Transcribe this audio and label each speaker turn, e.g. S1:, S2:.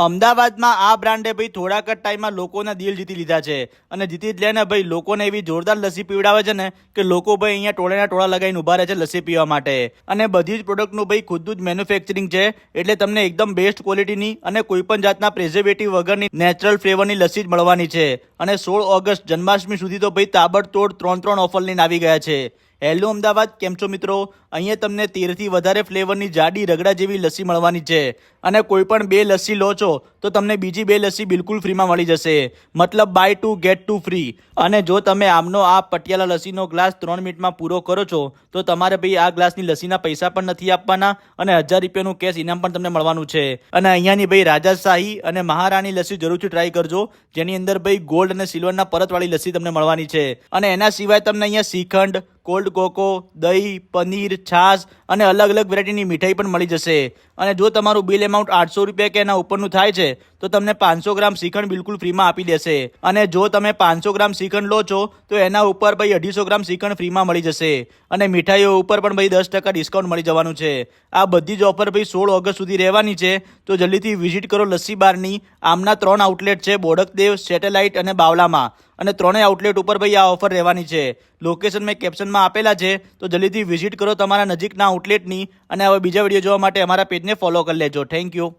S1: અમદાવાદમાં આ બ્રાન્ડે ભાઈ થોડાક જ ટાઈમમાં લોકોના દિલ જીતી લીધા છે અને જીતી જ લે ને ભાઈ, લોકોને એવી જોરદાર લસ્સી પીવડાવે છે ને કે લોકો ભાઈ અહીંયા ટોળેના ટોળા લગાવીને ઉભા રહે છે લસ્સી પીવા માટે. અને બધી જ પ્રોડક્ટનું ભાઈ ખુદનું જ મેન્યુફેક્ચરિંગ છે, એટલે તમને એકદમ બેસ્ટ ક્વોલિટીની અને કોઈ પણ જાતના પ્રિઝર્વેટિવ વગરની નેચરલ ફ્લેવરની લસ્સી જ મળવાની છે. અને 16 ઓગસ્ટ જન્માષ્ટમી સુધી તો ભાઈ તાબડતોડ 3 ઓફર લઈને આવી ગયા છે. હેલો અમદાવાદ, કેમ છો મિત્રો? અહીંયા તમને 13 થી વધારે ફ્લેવરની જાડી રગડા જેવી લસ્સી મળવાની છે અને કોઈ પણ 2 લસ્સી લો છો તો તમને બીજી 2 લસ્સી બિલકુલ ફ્રીમાં મળી જશે, મતલબ બાય 2 ગેટ 2 ફ્રી. અને જો તમે આમનો આ પટિયાલા લસ્સીનો ગ્લાસ 3 મિનિટમાં પૂરો કરો છો તો તમારે ભાઈ આ ગ્લાસની લસ્સીના પૈસા પણ નથી આપવાના અને 1000 રૂપિયાનું કેશ ઇનામ પણ તમને મળવાનું છે. અને અહીંયાની ભાઈ રાજાશાહી અને મહારાણી લસ્સી જરૂરથી ટ્રાય કરજો, જેની અંદર ભાઈ ગોલ્ડ અને સિલ્વરના પરતવાળી લસ્સી તમને મળવાની છે. અને એના સિવાય તમને અહીંયા શ્રીખંડ, કોલ્ડ કોકો, દહીં, પનીર, છાશ અને અલગ અલગ વેરાયટીની મીઠાઈ પણ મળી જશે. અને જો તમારું બિલ એમાઉન્ટ 800 રૂપિયા કે એના ઉપરનું થાય છે તો તમને 500 ગ્રામ શ્રીખંડ બિલકુલ ફ્રીમાં આપી દેશે. અને જો તમે 500 ગ્રામ શ્રીખંડ લો છો તો એના ઉપર ભાઈ 250 ગ્રામ શ્રીખંડ ફ્રીમાં મળી જશે. અને મીઠાઈઓ ઉપર પણ ભાઈ 10% ડિસ્કાઉન્ટ મળી જવાનું છે. આ બધી જ ઓફર ભાઈ 16 ઓગસ્ટ સુધી રહેવાની છે, તો જલ્દીથી વિઝિટ કરો લસ્સી બારની. આમના 3 આઉટલેટ છે, બોડકદેવ, સેટેલાઇટ અને બાવલામાં. અને 3 આઉટલેટ ઉપર ભાઈ આ ઓફર રહેવાની છે. લોકેશન મેં કેપ્શનમાં આપેલા છે, તો જલ્દીથી વિઝિટ કરો તમારા નજીકના આઉટલેટની. અને હવે બીજા વિડીયો જોવા માટે અમારા પેજને ફોલો કરી લેજો. Thank you.